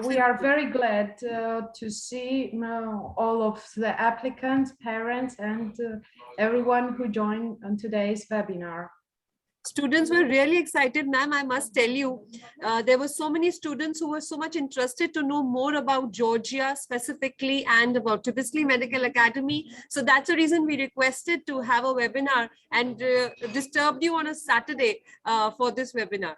We are very glad to see all of the applicants, parents, and everyone who joined on today's webinar. Students were really excited, ma'am. I must tell you, there were so many students who were so much interested to know more about Georgia specifically and about Tbilisi Medical Academy. So that's the reason we requested to have a webinar and disturbed you on a Saturday for this webinar.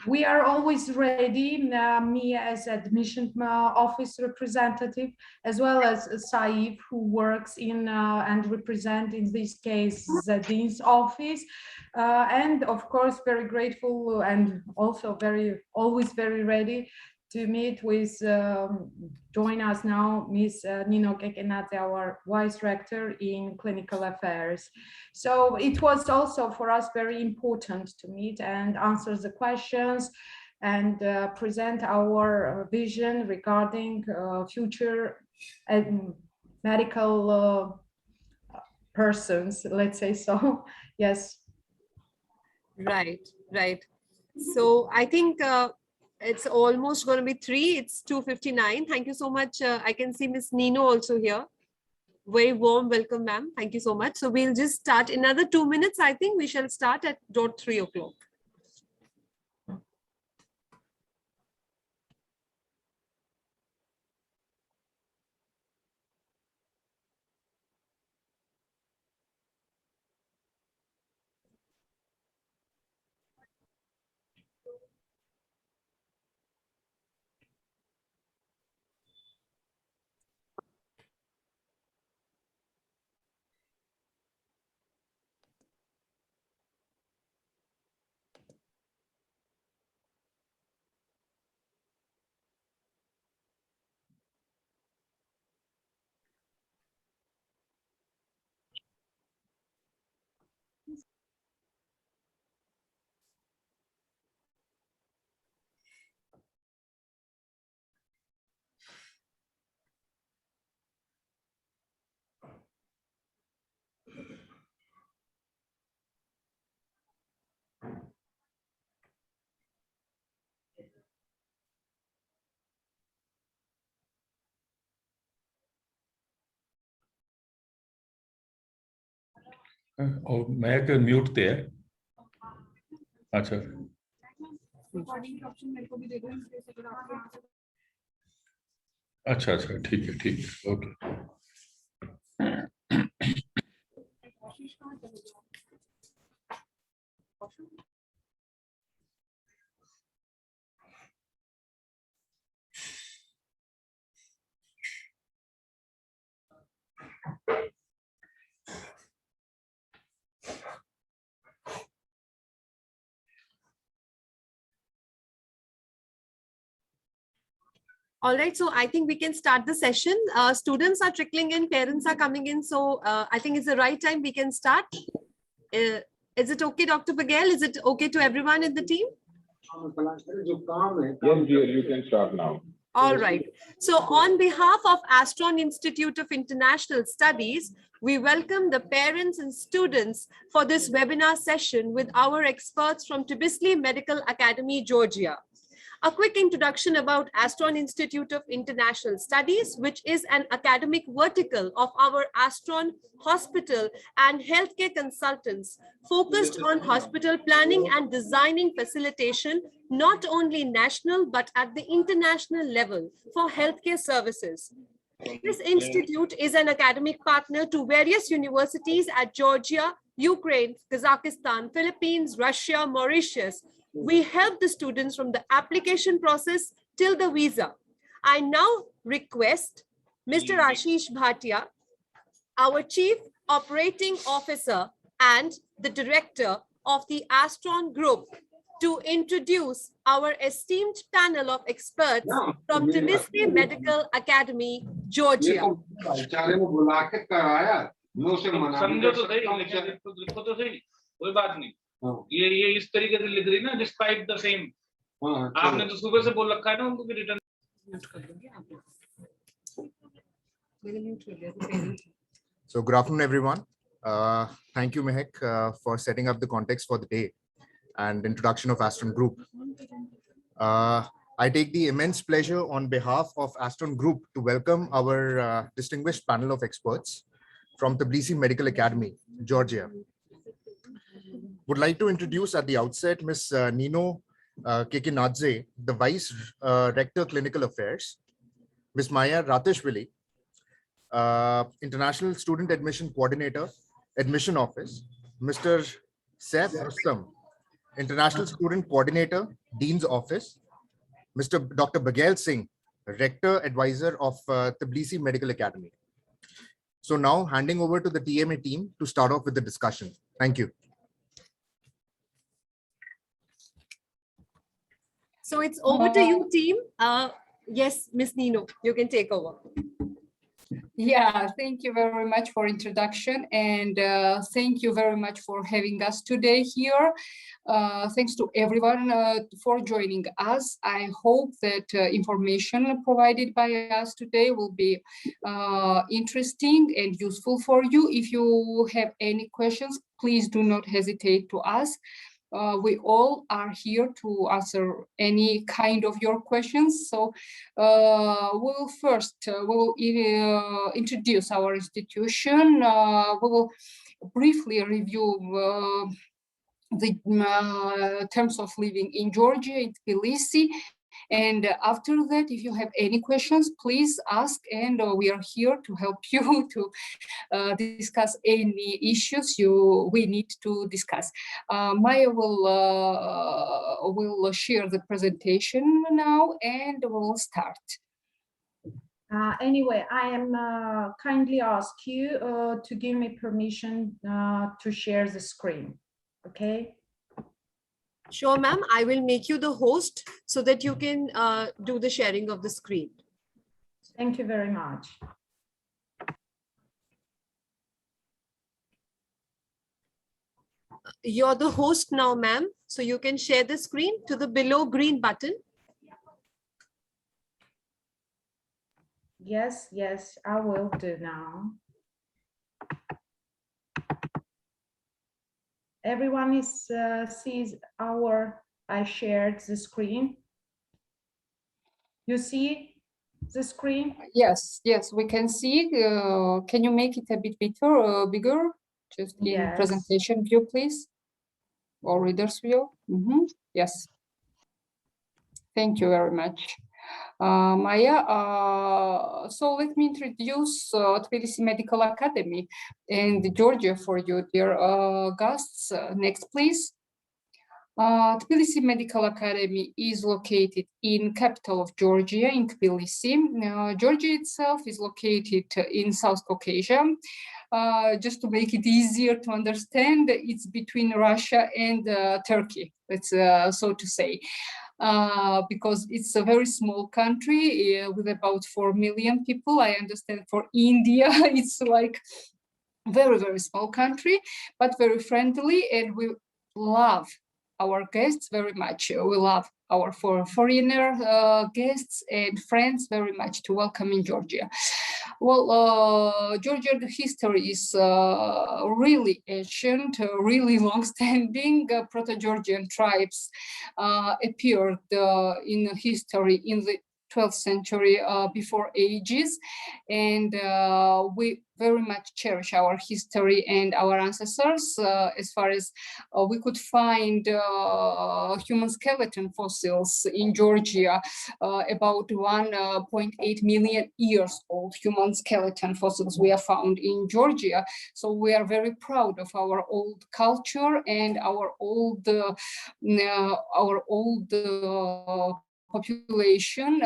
We are always ready, me as admission office representative, as well as Saif, who works in and represent in this case the Dean's office, and of course very grateful and also always very ready to meet with, join us now, Ms. Nino Kekenadze, our Vice Rector in Clinical Affairs. So it was also for us very important to meet and answer the questions and present our vision regarding future medical persons, let's say so. Yes. Right, right. So I think it's almost going to be 3. It's 2:59. Thank you so much. I can see Miss Nino also here. Very warm welcome, ma'am. Thank you so much. So we'll just start another 2 minutes. I think we shall start at 3 o'clock. और मैं क्या mute थे है अच्छा अच्छा अच्छा ठीक है okay All right, so I think we can start the session. Students are trickling in, parents are coming in. So I think it's the right time we can start. Is it okay, Dr. Pagal? Is it okay to everyone in the team? Yes, dear, you can start now. All right. So on behalf of Astron Institute of International Studies, we welcome the parents and students for this webinar session with our experts from Tbilisi Medical Academy, Georgia. A quick introduction about Astron Institute of International Studies, which is an academic vertical of our Astron Hospital and Healthcare Consultants, focused on hospital planning and designing facilitation, not only national, but at the international level for healthcare services. This institute is an academic partner to various universities at Georgia, Ukraine, Kazakhstan, Philippines, Russia, Mauritius. We help the students from the application process till the visa. I now request Mr. Ashish Bhatia, our Chief Operating Officer and the Director of the Astron Group, to introduce our esteemed panel of experts from Tbilisi Medical Academy, Georgia. ये इस तरीके से लिख रही ना describe the same आपने तो सुबह से बोल रखा है ना उनको भी return So good afternoon everyone. Thank you Mehak for setting up the context for the day. and introduction of Astron Group. I take the immense pleasure on behalf of Astron Group to welcome our distinguished panel of experts from Tbilisi Medical Academy, Georgia. Would like to introduce at the outset Ms. Nino Kekinadze, the Vice Rector Clinical Affairs, Ms. Maya Ratishvili, International Student Admission Coordinator, Admission Office, Mr. Saif Rustam, International Student Coordinator, Dean's Office, Mr. Dr. Bagel Singh, Rector Advisor of Tbilisi Medical Academy. So now handing over to the TMA team to start off with the discussion. Thank you. So it's over to you, team. Yes, Miss Nino, you can take over. Yeah, thank you very much for introduction, and thank you very much for having us today here. Thanks to everyone for joining us. I hope that information provided by us today will be interesting and useful for you. If you have any questions, please do not hesitate to ask. We all are here to answer any kind of your questions. So we'll introduce our institution. We will briefly review the terms of living in Georgia, in Tbilisi. And after that, if you have any questions, please ask, and we are here to help you to discuss any issues we need to discuss. Maya will share the presentation now, and we'll start. Anyway, I am kindly ask you to give me permission to share the screen, okay? Sure, ma'am. I will make you the host so that you can do the sharing of the screen. Thank you very much. You're the host now, ma'am. So you can share the screen to the below green button. Yes, yes, I will do now. Everyone sees I shared the screen. You see the screen? Yes, yes, we can see. Can you make it a bit bigger? Just in Yes. presentation view, please, or reader's view. Yes. Thank you very much. Maya, so let me introduce Tbilisi Medical Academy and Georgia for you, dear guests. Next, please. Tbilisi Medical Academy is located in capital of Georgia, in Tbilisi. Georgia itself is located in South Caucasia. Just to make it easier to understand, it's between Russia and Turkey, let's so to say. Because it's a very small country with about 4 million people. I understand for India, it's like very, very small country, but very friendly, and we love our guests very much. We love our foreigner guests and friends very much to welcome in Georgia. Well, Georgian history is really ancient, really long-standing. Proto-Georgian tribes appeared in history in the 12th century before ages, and we very much cherish our history and our ancestors. As far as we could find human skeleton fossils in Georgia, about 1.8 million years old human skeleton fossils we have found in Georgia. So we are very proud of our old culture and our old population,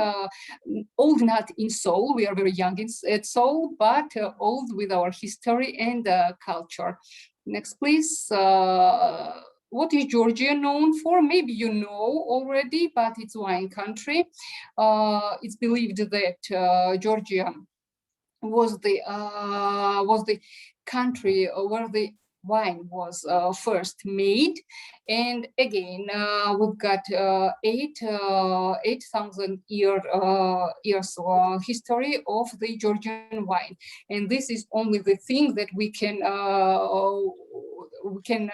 old not in soul, we are very young at soul, but old with our history and culture. Next, please. What is Georgia known for? Maybe you know already, but it's wine country. It's believed that Georgia was the country where the wine was first made, and again we've got 8,000 years history of the Georgian wine, and this is only the thing that we can we can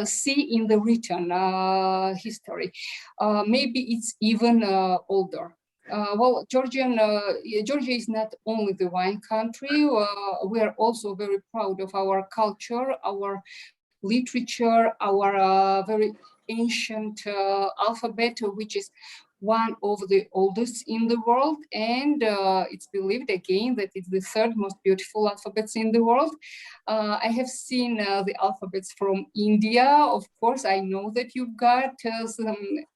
see in the written history. Maybe it's even older. Well, Georgia is not only the wine country. We are also very proud of our culture, our literature, our very ancient alphabet, which is one of the oldest in the world, and it's believed again that it's the third most beautiful alphabets in the world. I have seen the alphabets from India. Of course, I know that you've got some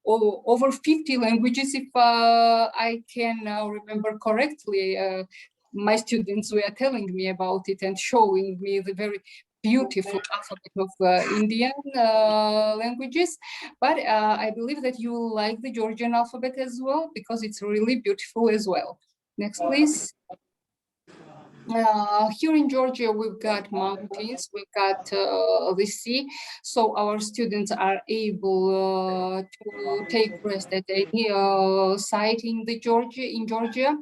over 50 languages, if I can remember correctly. My students were telling me about it and showing me the very beautiful alphabet of Indian languages. But I believe that you like the Georgian alphabet as well, because it's really beautiful as well. Next, please. Here in Georgia, we've got mountains, we've got the sea, so our students are able to take rest at any site in Georgia.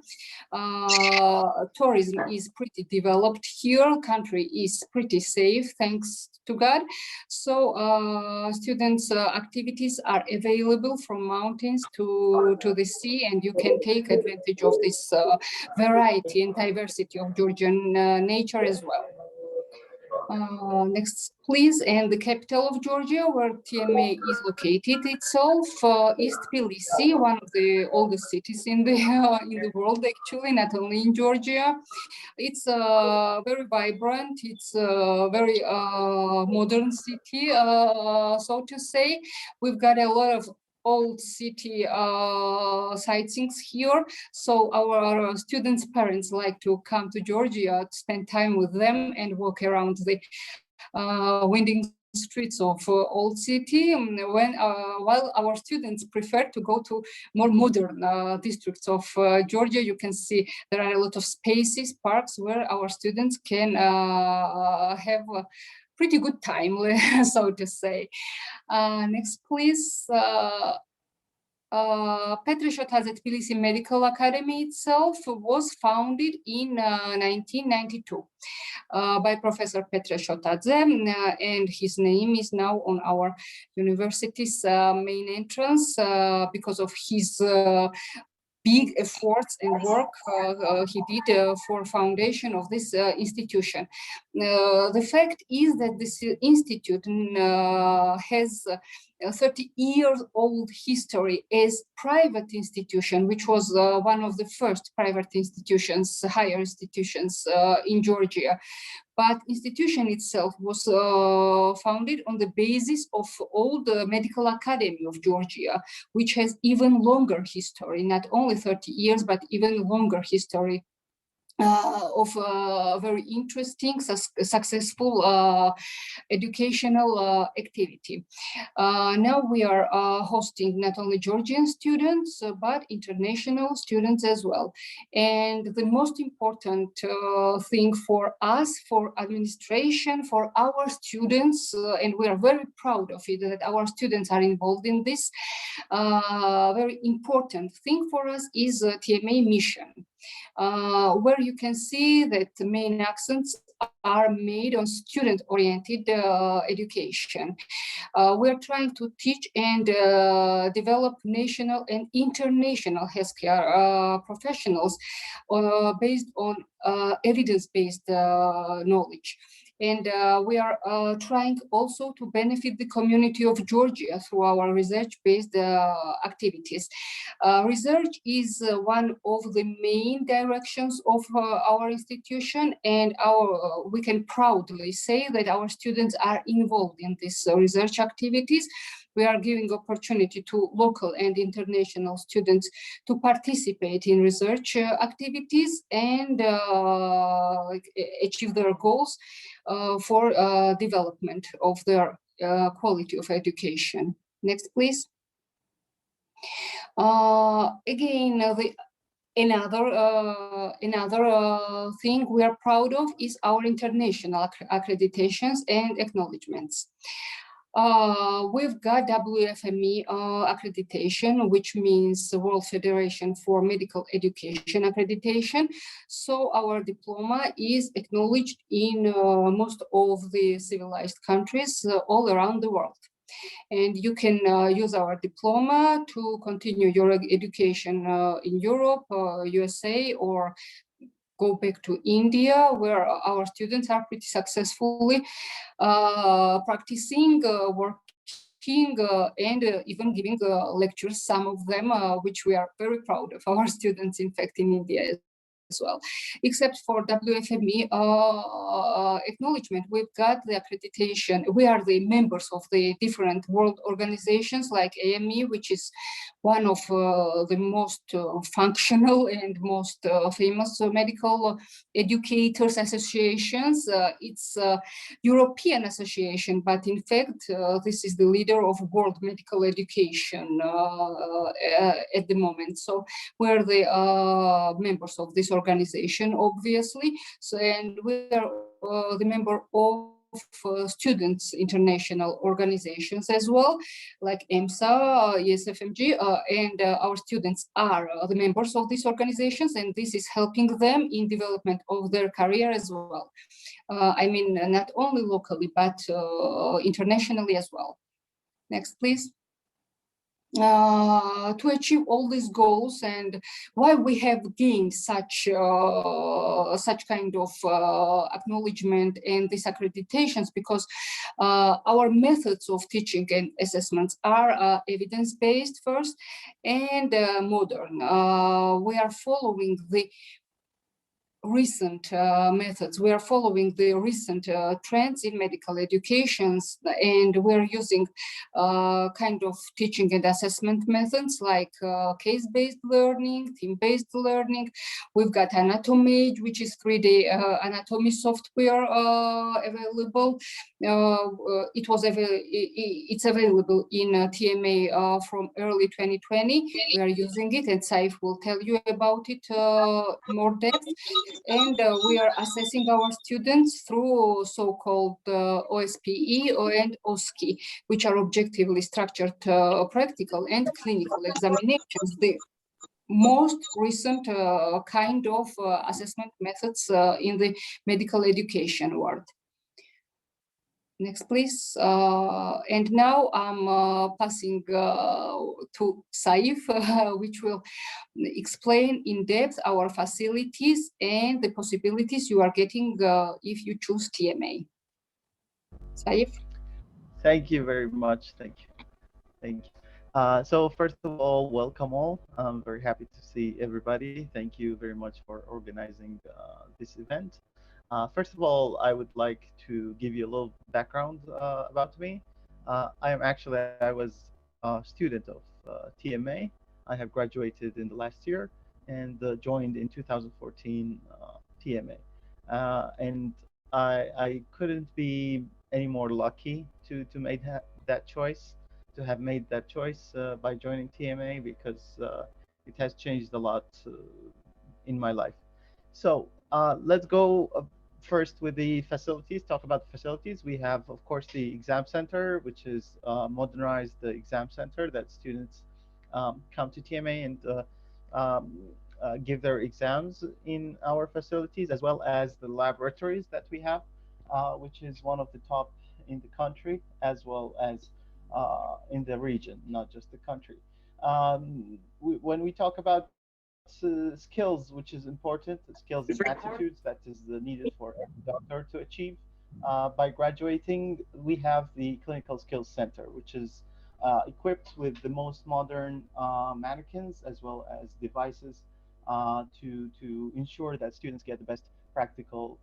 Tourism is pretty developed here. Country is pretty safe, thanks to God. So students' activities are available from mountains to the sea, and you can take advantage of this variety and diversity of Georgian nature as well. Next, please. And the capital of Georgia, where TMA is located itself, is Tbilisi, one of the oldest cities in the world, actually, not only in Georgia. It's very vibrant. It's a very modern city, so to say. We've got a lot of old city sightseeing here, so our students' parents like to come to Georgia to spend time with them and walk around the winding streets of old city, while our students prefer to go to more modern districts of Georgia. You can see there are a lot of spaces, parks, where our students can have a pretty good time, so to say. Next, please. Tbilisi Medical Academy itself was founded in 1992 by Professor Petre Shotadze, and his name is now on our university's main entrance because of his big efforts and work he did for foundation of this institution. The fact is that this institute has 30-year-old history as private institution, which was one of the first private institutions, higher institutions in Georgia. But institution itself was founded on the basis of old Medical Academy of Georgia, which has even longer history, not only 30 years, but even longer history of very interesting, successful educational activity. Now we are hosting not only Georgian students, but international students as well. And the most important thing for us, for administration, for our students, and we are very proud of it, that our students are involved in this, very important thing for us is Tma Mission. Where you can see that the main accents are made on student-oriented education. We're trying to teach and develop national and international healthcare professionals based on evidence-based knowledge. And we are trying also to benefit the community of Georgia through our research-based activities. Research is one of the main directions of our institution, and we can proudly say that our students are involved in these research activities. We are giving opportunity to local and international students to participate in research activities and achieve their goals for development of their quality of education. Next, please. Again, another thing we are proud of is our international accreditations and acknowledgements. We've got WFME accreditation, which means the World Federation for Medical Education accreditation. So our diploma is acknowledged in most of the civilized countries all around the world. And you can use our diploma to continue your education in Europe, USA, or go back to India, where our students are pretty successfully practicing, working, and even giving lectures, some of them, which we are very proud of our students, in fact, in India as well. Except for WFME acknowledgement, we've got the accreditation. We are the members of the different world organizations like AME, which is one of the most functional and most famous medical educators associations. It's a European association, but in fact, this is the leader of world medical education at the moment. So we're the members of this organization, obviously. So, and we are the member of students international organizations as well, like EMSA, ESFMG, and our students are the members of these organizations, and this is helping them in development of their career as well. I mean, not only locally, but internationally as well. Next, please. To achieve all these goals, and why we have gained such kind of acknowledgement and these accreditations, because our methods of teaching and assessments are evidence-based first and modern. We are following the recent methods. We are following the recent trends in medical educations, and we're using kind of teaching and assessment methods like case-based learning, team-based learning. We've got Anatomy, which is 3D anatomy software available. It's available in TMA from early 2020. We are using it, and Saif will tell you about it more depth. And we are assessing our students through so-called OSPE and OSCE, which are objectively structured practical and clinical examinations. The most recent kind of assessment methods in the medical education world. Next, please. And now I'm passing to Saif, which will explain in depth our facilities and the possibilities you are getting if you choose TMA. Saif? Thank you very much. Thank you. Thank you. So first of all, welcome all. I'm very happy to see everybody. Thank you very much for organizing this event. First of all, I would like to give you a little background about me. I was a student of TMA. I have graduated in the last year and joined in 2014 TMA. And I couldn't be any more lucky to make that choice, to have made that choice by joining TMA, because it has changed a lot in my life. So let's go first with the facilities, talk about the facilities. We have, of course, the exam center, which is modernized the exam center that students come to TMA and give their exams in our facilities, as well as the laboratories that we have, which is one of the top in the country, as well as in the region, not just the country. When we talk about skills, which is important, skills and attitudes that is needed for every doctor to achieve. By graduating, we have the Clinical Skills Center, which is equipped with the most modern mannequins as well as devices to ensure that students get the best practical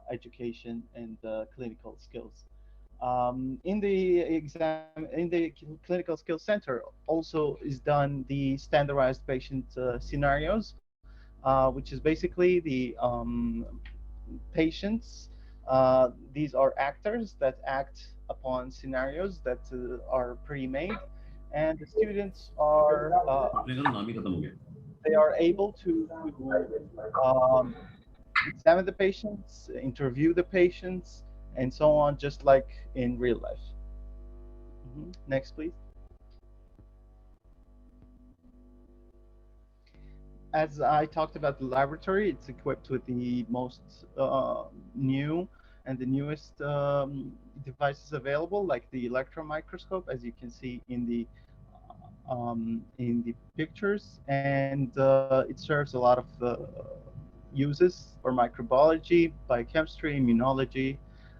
education and clinical skills. In the Clinical Skills Center also is done the standardized patient scenarios, which is basically the patients. These are actors that act upon scenarios that are pre-made, and the students are they are able to examine the patients, interview the patients, and so on, just like in real life. Next, please. As I talked about the laboratory, it's equipped with the most new and the newest devices available, like the electron microscope, as you can see in the pictures, and it serves a lot of uses for microbiology, biochemistry, immunology,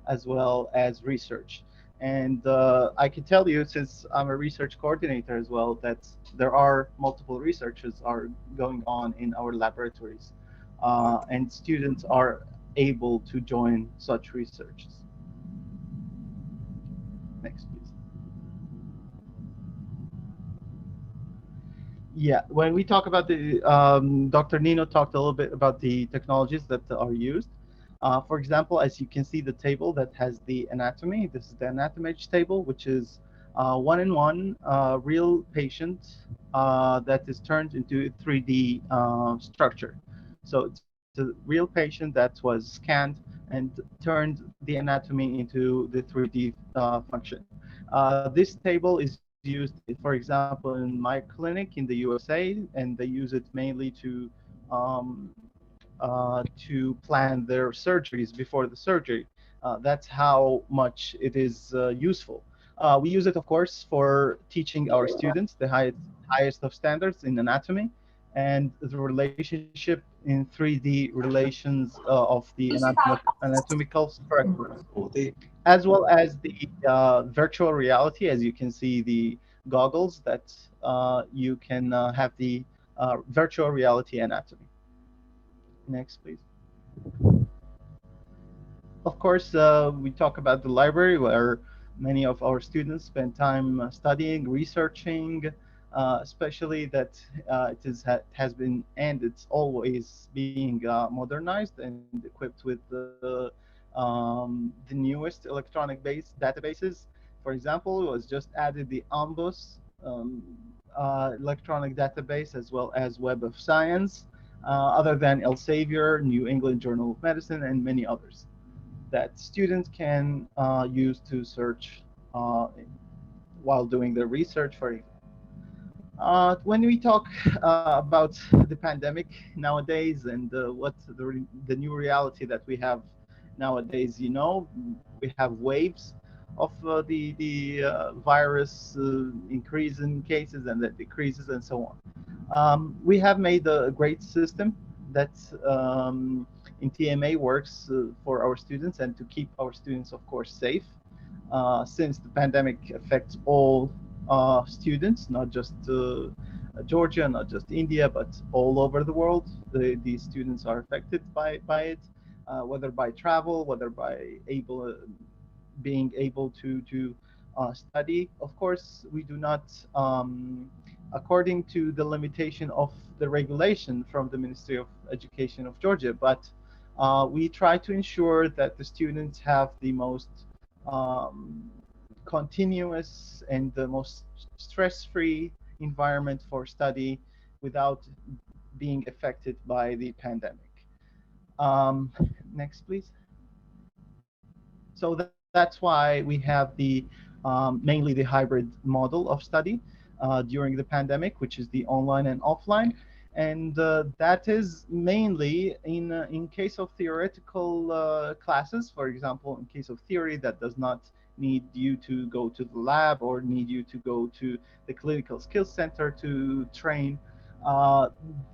as well as research. And I can tell you, since I'm a research coordinator as well, that there are multiple researches are going on in our laboratories, and students are able to join such researches. Next, please. Yeah, when we talk about the, Dr. Nino talked a little bit about the technologies that are used. For example, as you can see, the table that has the anatomy, this is the anatomage table, which is one-in-one real patient that is turned into 3D structure. So it's a real patient that was scanned and turned the anatomy into the 3D function. This table is used, for example, in my clinic in the USA, and they use it mainly to plan their surgeries before the surgery. That's how much it is useful. We use it, of course, for teaching our students the highest of standards in anatomy and the relationship in 3D relations of the anatomical structures, as well as the virtual reality. As you can see, the goggles that you can have the virtual reality anatomy. Next, please. Of course, we talk about the library where many of our students spend time studying, researching, especially that has been and it's always being modernized and equipped with the newest electronic-based databases. For example, it was just added the AMBOS electronic database, as well as Web of Science, other than Elsevier, New England Journal of Medicine, and many others that students can use to search while doing their research. For when we talk about the pandemic nowadays and what's the new reality that we have nowadays, you know, we have waves of the virus increase in cases and that decreases and so on. We have made a great system that in TMA works for our students and to keep our students, of course, safe. Since the pandemic affects all students, not just Georgia, not just India, but all over the world, these students are affected by it, whether by travel, whether by being able to study. Of course, we do not, according to the limitation of the regulation from the Ministry of Education of Georgia, but we try to ensure that the students have the most continuous and the most stress-free environment for study without being affected by the pandemic. Next, please. So that's why we have the mainly the hybrid model of study during the pandemic, which is the online and offline. And that is mainly in case of theoretical classes. For example, in case of theory that does not need you to go to the lab or need you to go to the clinical skills center to train.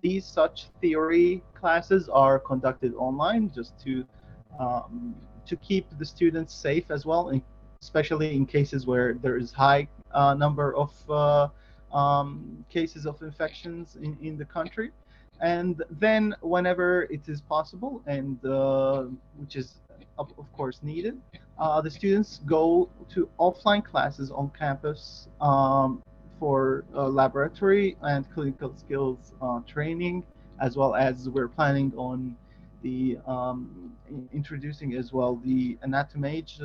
These such theory classes are conducted online just to keep the students safe as well, especially in cases where there is high number of cases of infections in the country. And then whenever it is possible, and which is of course needed, the students go to offline classes on campus for laboratory and clinical skills training, as well as we're planning on the introducing as well the anatomage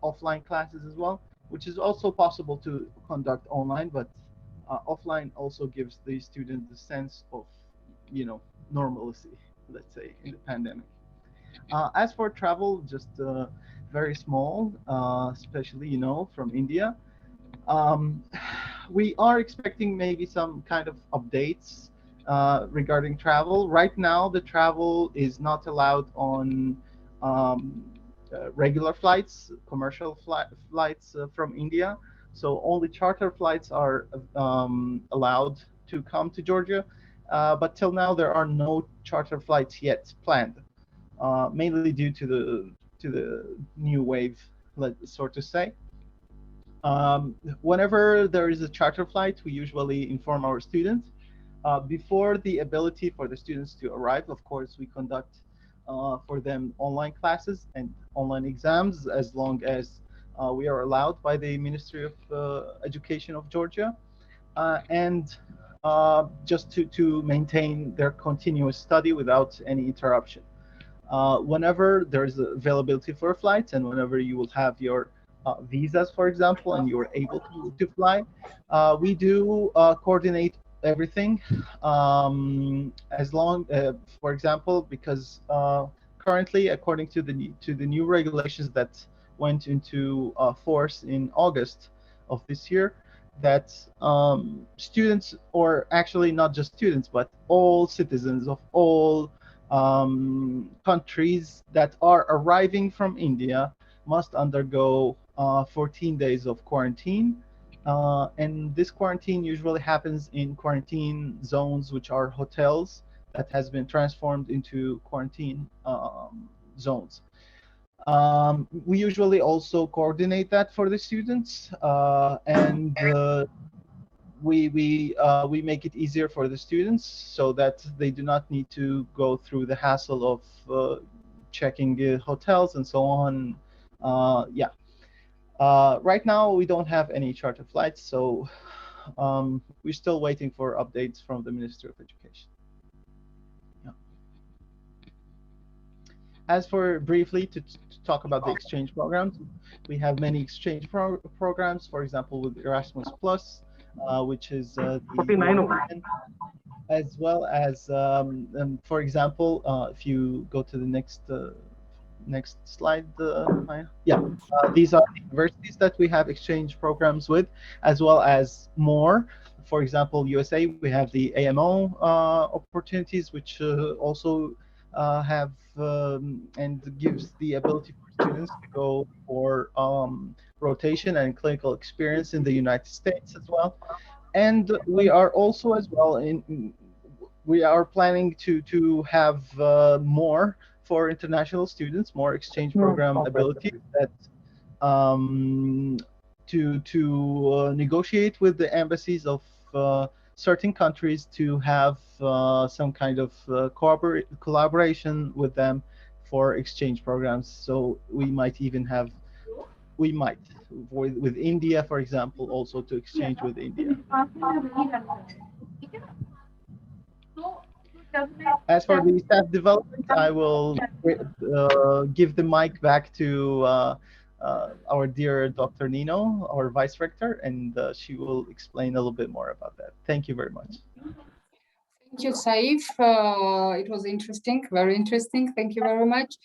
offline classes as well, which is also possible to conduct online, but offline also gives the student the sense of, you know, normalcy, let's say, in the pandemic. As for travel, just very small, especially, you know, from India. We are expecting maybe some kind of updates regarding travel. Right now, the travel is not allowed on regular flights, commercial flights from India. So only charter flights are allowed to come to Georgia. But till now, there are no charter flights yet planned, mainly due to the new wave, so to say. Whenever there is a charter flight, we usually inform our students. Before the ability for the students to arrive, of course, we conduct for them online classes and online exams as long as we are allowed by the Ministry of Education of Georgia. And just to maintain their continuous study without any interruption. Whenever there's availability for flights and whenever you will have your visas, for example, and you're able to fly, we do coordinate everything. As long, for example, because currently, according to the new regulations that went into force in August of this year, that students, or actually not just students, but all citizens of all countries that are arriving from India must undergo 14 days of quarantine. And this quarantine usually happens in quarantine zones, which are hotels that has been transformed into quarantine zones. We usually also coordinate that for the students, and we make it easier for the students so that they do not need to go through the hassle of checking hotels and so on. Yeah. Right now, we don't have any charter flights, so we're still waiting for updates from the Ministry of Education. Yeah. As for briefly to talk about the exchange programs, we have many exchange programs, for example, with Erasmus Plus, which is the European, as well as, for example, if you go to the next slide, Maya. Yeah, these are the universities that we have exchange programs with, as well as more. For example, USA, we have the AMO Opportunities, which also have and gives the ability for students to go for rotation and clinical experience in the United States as well. And we are also as well we are planning to have more for international students, more exchange program ability that to negotiate with the embassies of certain countries to have some kind of collaboration with them for exchange programs. So we might even have, with India, for example, also to exchange with India. As for the staff development, I will give the mic back to our dear Dr. Nino, our Vice Rector, and she will explain a little bit more about that. Thank you very much. Thank you, Saif. It was interesting, very interesting. Thank you very much.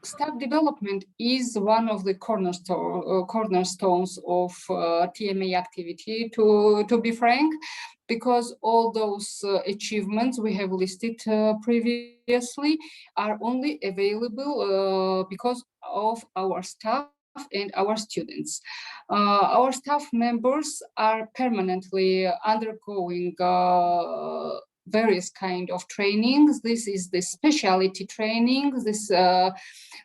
Staff development is one of the cornerstones of TMA activity, to be frank, because all those achievements we have listed previously are only available because of our staff and our students. Our staff members are permanently undergoing various kind of trainings. This is the specialty trainings. These are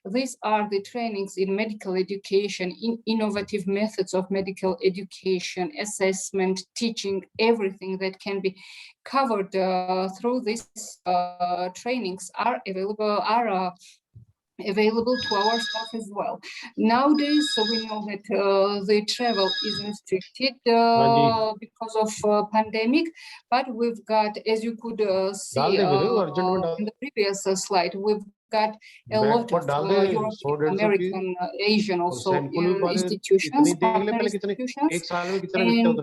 the trainings in medical education, in innovative methods of medical education, assessment, teaching, everything that can be covered through these trainings are available to our staff as well. Nowadays, so we know that the travel is restricted because of pandemic, but we've got, as you could see in the previous slide, we've got a lot of European, American, Asian also institutions, partner institutions, and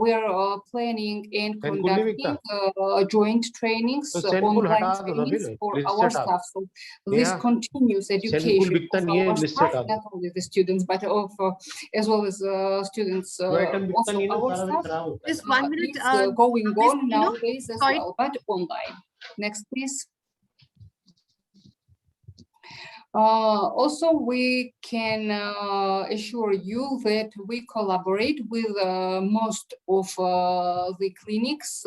we are planning and conducting joint trainings, online trainings for our staff. So this continuous education of our staff, not only the students, but of as well as students, also our staff. Just 1 minute. Is going on you know, nowadays as sorry. well, but online. Next, please. Also, we can assure you that we collaborate with most of the clinics,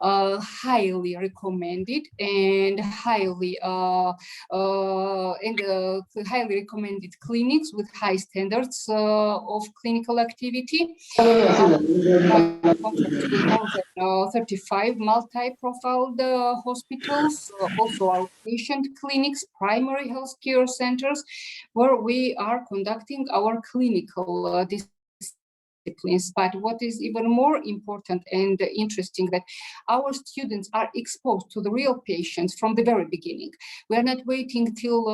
highly recommended and highly recommended clinics with high standards of clinical activity. Contract with more than 35 multi-profiled hospitals, also outpatient clinics, primary health care centers, where we are conducting our clinical disciplines. But what is even more important and interesting, that our students are exposed to the real patients from the very beginning. We are not waiting till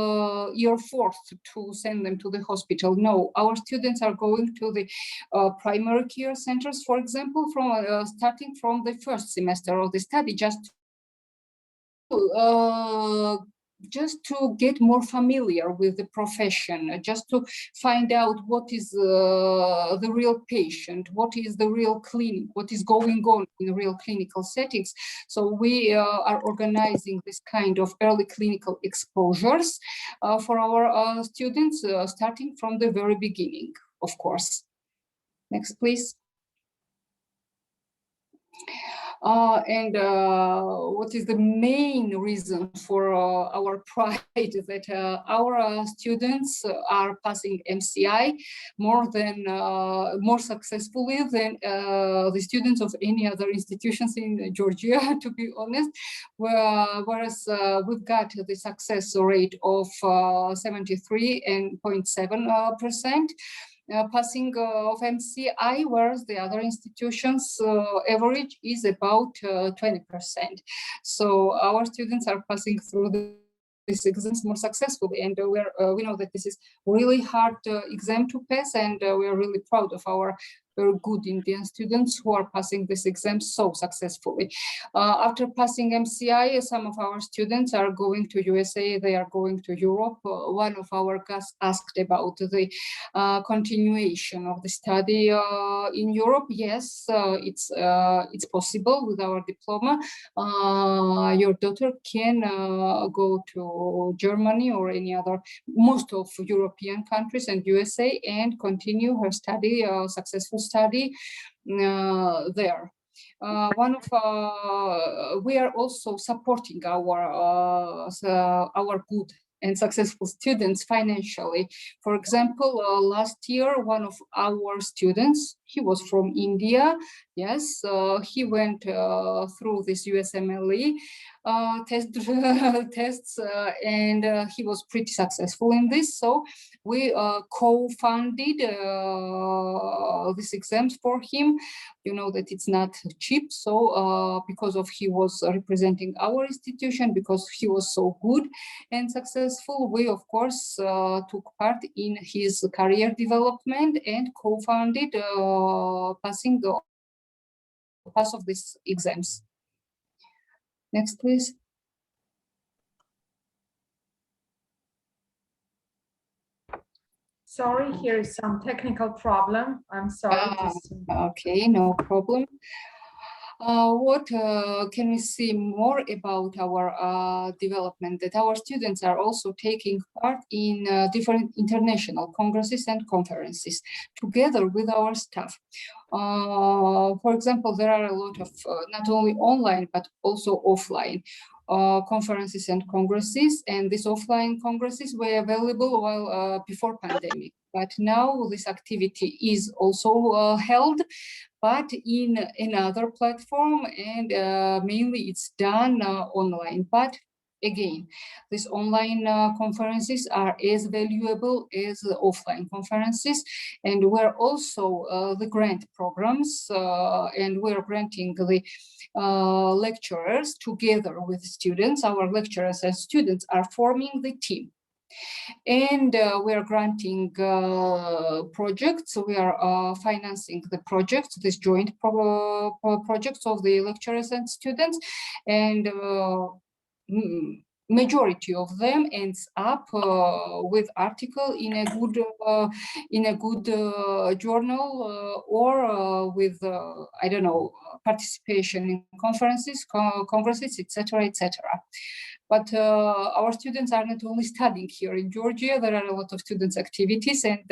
year 4th to send them to the hospital. No, our students are going to the primary care centers, for example, from starting from the first semester of the study, just to get more familiar with the profession, just to find out what is the real patient, what is the real clinic, what is going on in real clinical settings. So we are organizing this kind of early clinical exposures for our students, starting from the very beginning, of course. Next, please. What is the main reason for our pride is that our students are passing MCI more successfully than the students of any other institutions in Georgia, to be honest. Whereas we've got the success rate of 73.7%. Passing of MCI, whereas the other institutions average is about 20%. So our students are passing through these exams more successfully, and we know that this is really hard exam to pass, and we are really proud of our very good Indian students who are passing this exam so successfully. After passing MCI, some of our students are going to USA, they are going to Europe. One of our guests asked about the continuation of the study in Europe. Yes, it's possible with our diploma. Your daughter can go to Germany or any other, most of European countries and USA, and continue her study, successful study there. We are also supporting our good and successful students financially. For example, last year, one of our students, he was from India. Yes, he went through this USMLE tests, and he was pretty successful in this. So we co-funded these exams for him. You know that it's not cheap. So because of he was representing our institution, because he was so good and successful, we of course took part in his career development and co-funded passing the pass of these exams. Next, please. Sorry, here is some technical problem. I'm sorry. Okay, no problem. What can we see more about our development? That our students are also taking part in different international congresses and conferences together with our staff. For example, there are a lot of not only online but also offline conferences and congresses, and these offline congresses were available while before pandemic. But now this activity is also held, but in another platform, and mainly it's done online. But again, these online conferences are as valuable as the offline conferences, and we're also the grant programs, and we're granting the lecturers together with students. Our lecturers and students are forming the team. And we are granting projects. We are financing the projects, these joint projects of the lecturers and students, and majority of them ends up with article in a good journal or with I don't know, participation in conferences, congresses, etc., etc. But our students are not only studying here in Georgia. There are a lot of students' activities, and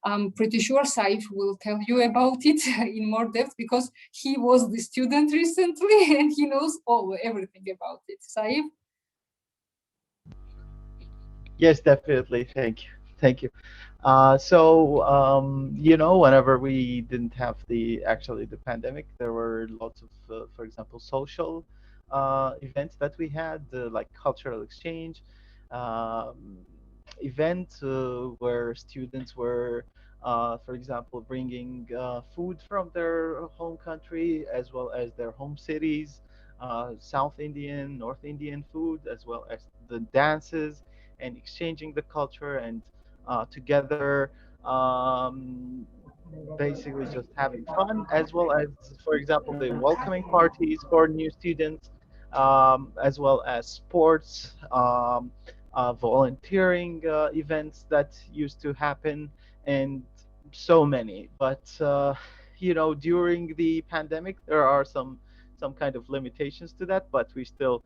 I'm pretty sure Saif will tell you about it in more depth because he was the student recently and he knows everything about it. Saif? Yes, definitely. Thank you. Thank you. You know, whenever we didn't have the pandemic, there were lots of, for example, social events that we had, like cultural exchange um, event where students were, for example, bringing food from their home country as well as their home cities, South Indian, North Indian food, as well as the dances and exchanging the culture and together basically just having fun, as well as, for example, the welcoming parties for new students, as well as sports, volunteering events that used to happen, and so many. But you know, during the pandemic, there are some kind of limitations to that, but we still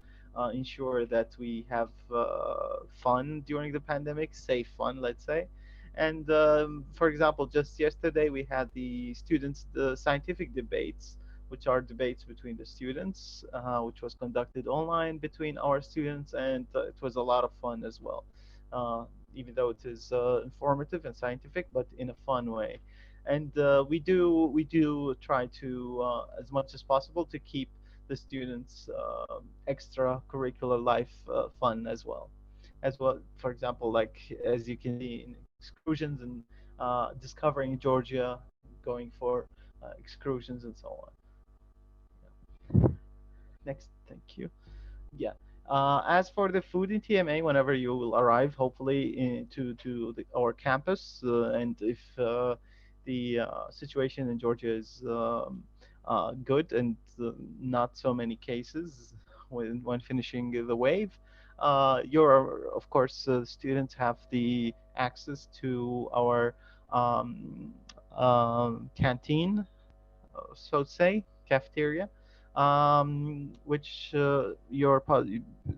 ensure that we have fun during the pandemic, safe fun, let's say. And for example, just yesterday we had the students' the scientific debates, which are debates between the students, which was conducted online between our students, and it was a lot of fun as well. Uh, Even though it is informative and scientific, but in a fun way. And we do try to as much as possible to keep the students' extracurricular life fun as well. As well, for example, like as you can see in excursions and discovering Georgia, going for excursions and so on. Next, thank you. Yeah. As for the food in TMA, whenever you will arrive, hopefully our campus, and if the situation in Georgia is good and not so many cases when finishing the wave, of course, students have the access to our um, canteen, so to say, cafeteria, which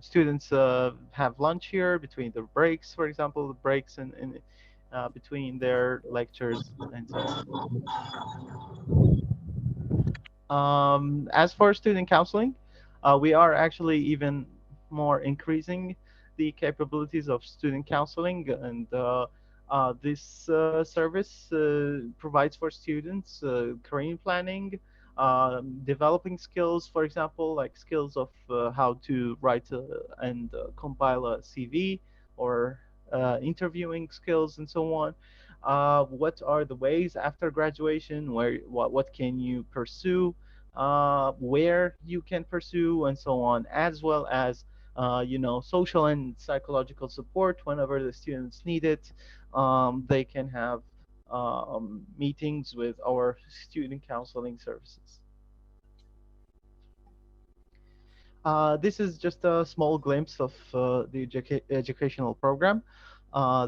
students have lunch here between the breaks, for example, the breaks in between their lectures and so on. As for student counseling, we are actually even more increasing the capabilities of student counseling, and this service provides for students career planning, developing skills, for example, like skills of how to write and compile a CV, or interviewing skills and so on. What are the ways after graduation? What can you pursue? Where you can pursue, and so on, as well as you know, social and psychological support whenever the students need it. They can have meetings with our student counseling services. This is just a small glimpse of the educational program.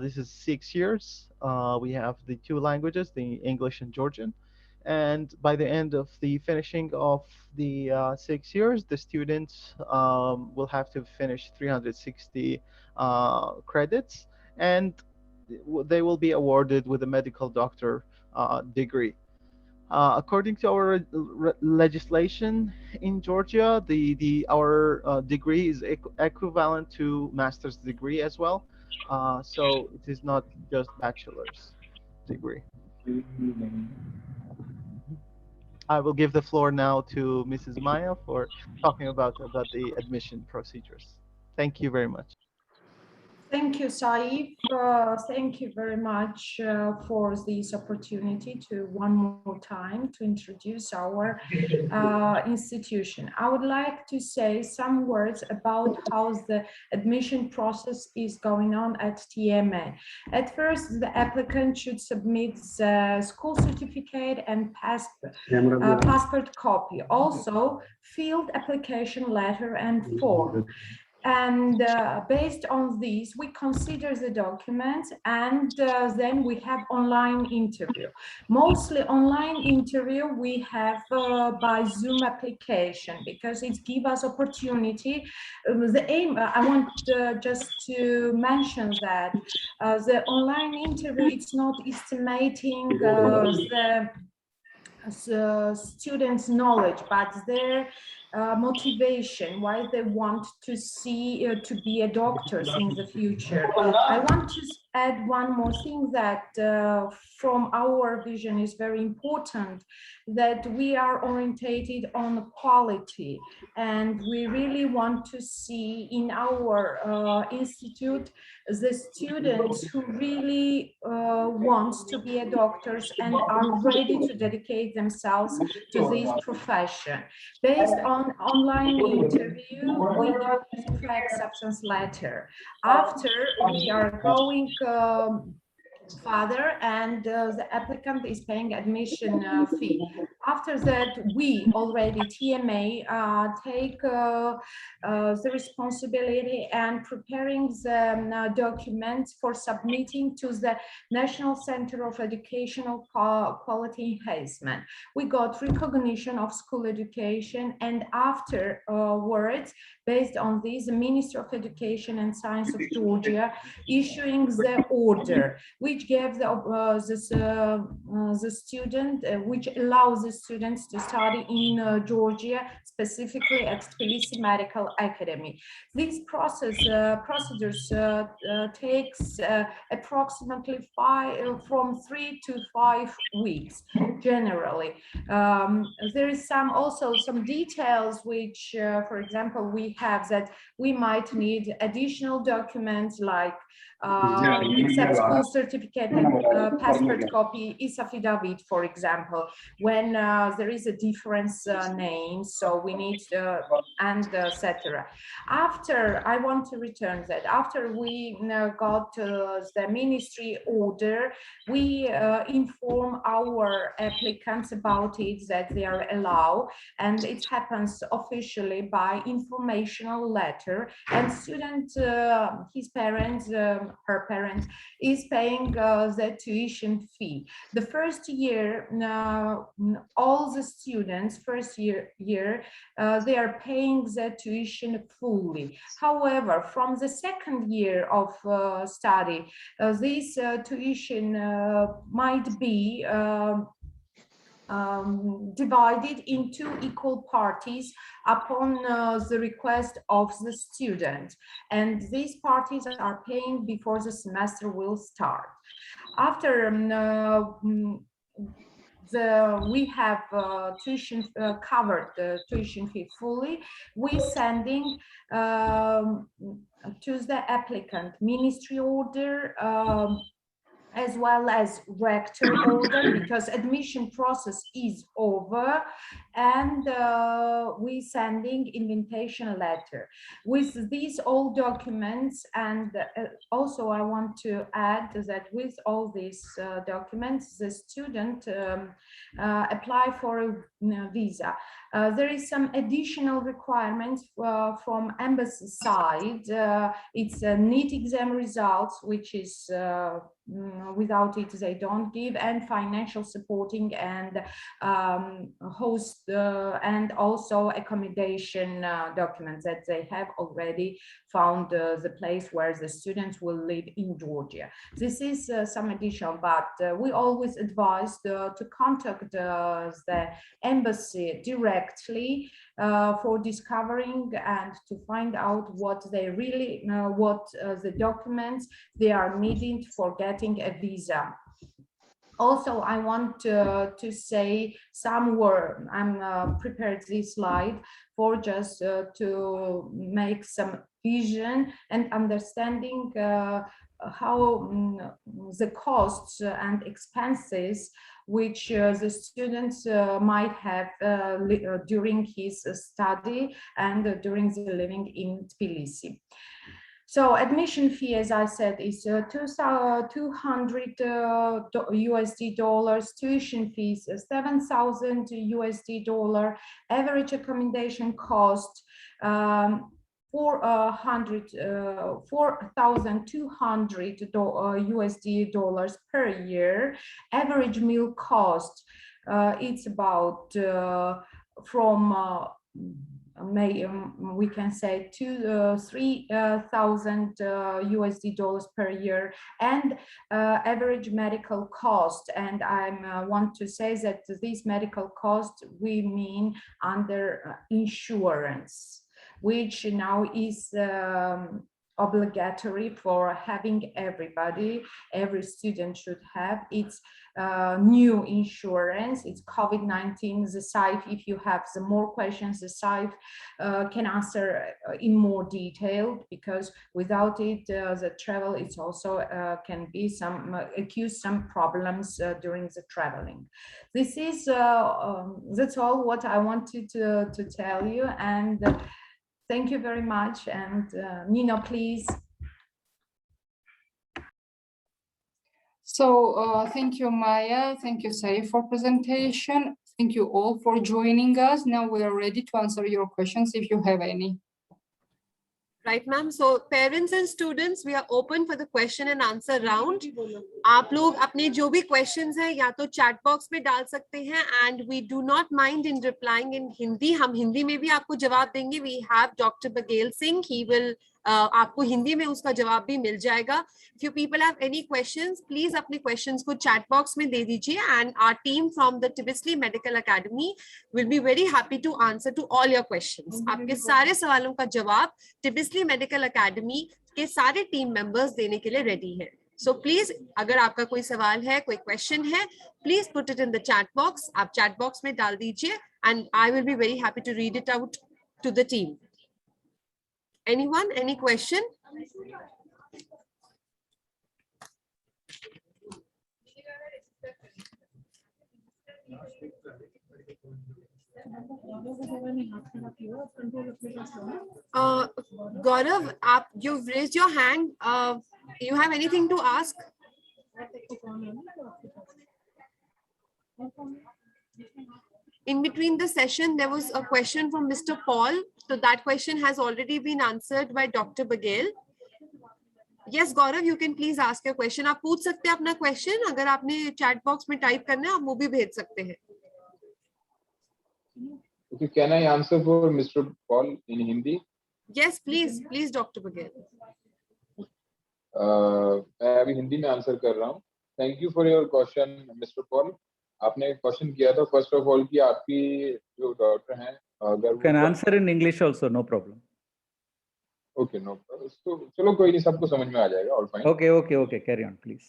This is 6 years. We have the two languages, the English and Georgian. And by the end of the finishing of the 6 years, the students will have to finish 360 credits, and they will be awarded with a medical doctor degree. According to our legislation in Georgia, the our degree is equivalent to master's degree as well. So it is not just bachelor's degree. I will give the floor now to Mrs. Maya for talking about the admission procedures. Thank you very much. Thank you, Saif. Thank you very much for this opportunity to one more time to introduce our institution. I would like to say some words about how the admission process is going on at TMA. At first, the applicant should submit the school certificate and passport copy, also field application letter and form. And based on these, we consider the documents, and then we have online interview. Mostly online interview we have by Zoom application, because it gives us opportunity. The aim, I want just to mention that the online interview, it's not estimating the students' knowledge, but their motivation, why they want to see to be a doctors in the future. I want to add one more thing that from our vision is very important, that we are orientated on quality, and we really want to see in our institute the students who really wants to be a doctors and are ready to dedicate themselves to this profession. Based on online interview, we use track substance letter. After, we are going further, and the applicant is paying admission fee. After that, we already, TMA, take the responsibility and preparing the documents for submitting to the National Center of Educational Quality Enhancement. We got recognition of school education, and afterwards, based on this, the Ministry of Education and Science of Georgia issuing the order, which gave the student, which allows the students to study in Georgia, specifically at Tbilisi Medical Academy. This procedures takes approximately from 3 to 5 weeks generally. There is also some details which, for example, we have that we might need additional documents like except school certificate and passport copy is affidavit, for example, when there is a difference name, so we need and etc. After, I want to return that after we got the ministry order, we inform our applicants about it, that they are allowed, and it happens officially by informational letter, and student, his parents, her parents, is paying the tuition fee. The first year, all the students, first year, they are paying the tuition fully. However, from the second year of study, this tuition might be divided into equal parties upon the request of the student, and these parties are paying before the semester will start. After we have tuition covered the tuition fee fully, we sending to the applicant ministry order, as well as rector order, because admission process is over, and we sending invitation letter with these all documents. And also I want to add that with all these documents, the student apply for a visa. There is some additional requirements from embassy side. It's a NEET exam results, which is without it they don't give, and financial supporting, and host and also accommodation documents that they have already found the place where the students will live in Georgia. This is some additional, but we always advise to contact the embassy directly for discovering and to find out what they really what the documents they are needing for getting a visa. Also, I want to say some word. I'm prepared this slide for just to make some vision and understanding how the costs and expenses which the students might have during his study and during the living in Tbilisi. So admission fee, as I said, is $200 USD dollars. Tuition fees $7,000 USD dollar. Average accommodation cost $4,200 USD dollars per year. Average meal cost it's about from we can say $3,000 USD dollars per year, and average medical cost. And I want to say that this medical cost we mean under insurance, which now is obligatory for having everybody. Every student should have its new insurance. It's COVID-19. The SAIF, if you have some more questions, the SAIF can answer in more detail, because without it, the travel is also can be accuse some problems during the traveling. This is that's all what I wanted to tell you, and thank you very much. And Nino, please. So thank you, Maya. Thank you, Saif, for presentation. Thank you all for joining us. Now we are ready to answer your questions if you have any. Right, ma'am. So parents and students, we are open for the question and answer round. आप लोग अपने जो भी questions हैं या तो chat box में डाल सकते हैं, and we do not mind in replying in Hindi. हम हिंदी में भी आपको जवाब देंगे. We have Dr. Baghel Singh. He will आपको हिंदी में उसका जवाब भी मिल जाएगा. If you people have any questions, please अपने questions को chat box में दे दीजिए, and our team from the Tbilisi Medical Academy will be very happy to answer to all your questions. आपके सारे सवालों का जवाब Tbilisi Medical Academy के सारे team members देने के लिए ready हैं. So please, अगर आपका कोई सवाल है, कोई question है, please put it in the chat box. आप chat box में डाल दीजिए, and I will be very happy to read it out to the team. Anyone? Any question? Gaurav, you've raised your hand. You have anything to ask? In between the session, there was a question from Mr. Paul. So that question has already been answered by Dr. Baghel. Yes, Gaurav, you can please ask your question. आप पूछ सकते हैं अपना question. अगर आपने chat box में type करना है, आप वो भी भेज सकते हैं. Okay, can I answer for Mr. Paul in Hindi? Yes, please, please, Dr. Baghel. मैं अभी हिंदी में आंसर कर रहा हूँ. Thank you for your question, Mr. Paul. आपने क्वेश्चन किया था फर्स्ट ऑफ ऑल कि आपकी जो डॉक्टर हैं अगर can answer in English also, no problem. Okay, no problem. तो चलो कोई नहीं, सबको समझ में आ जाएगा. All fine. Okay, carry on please.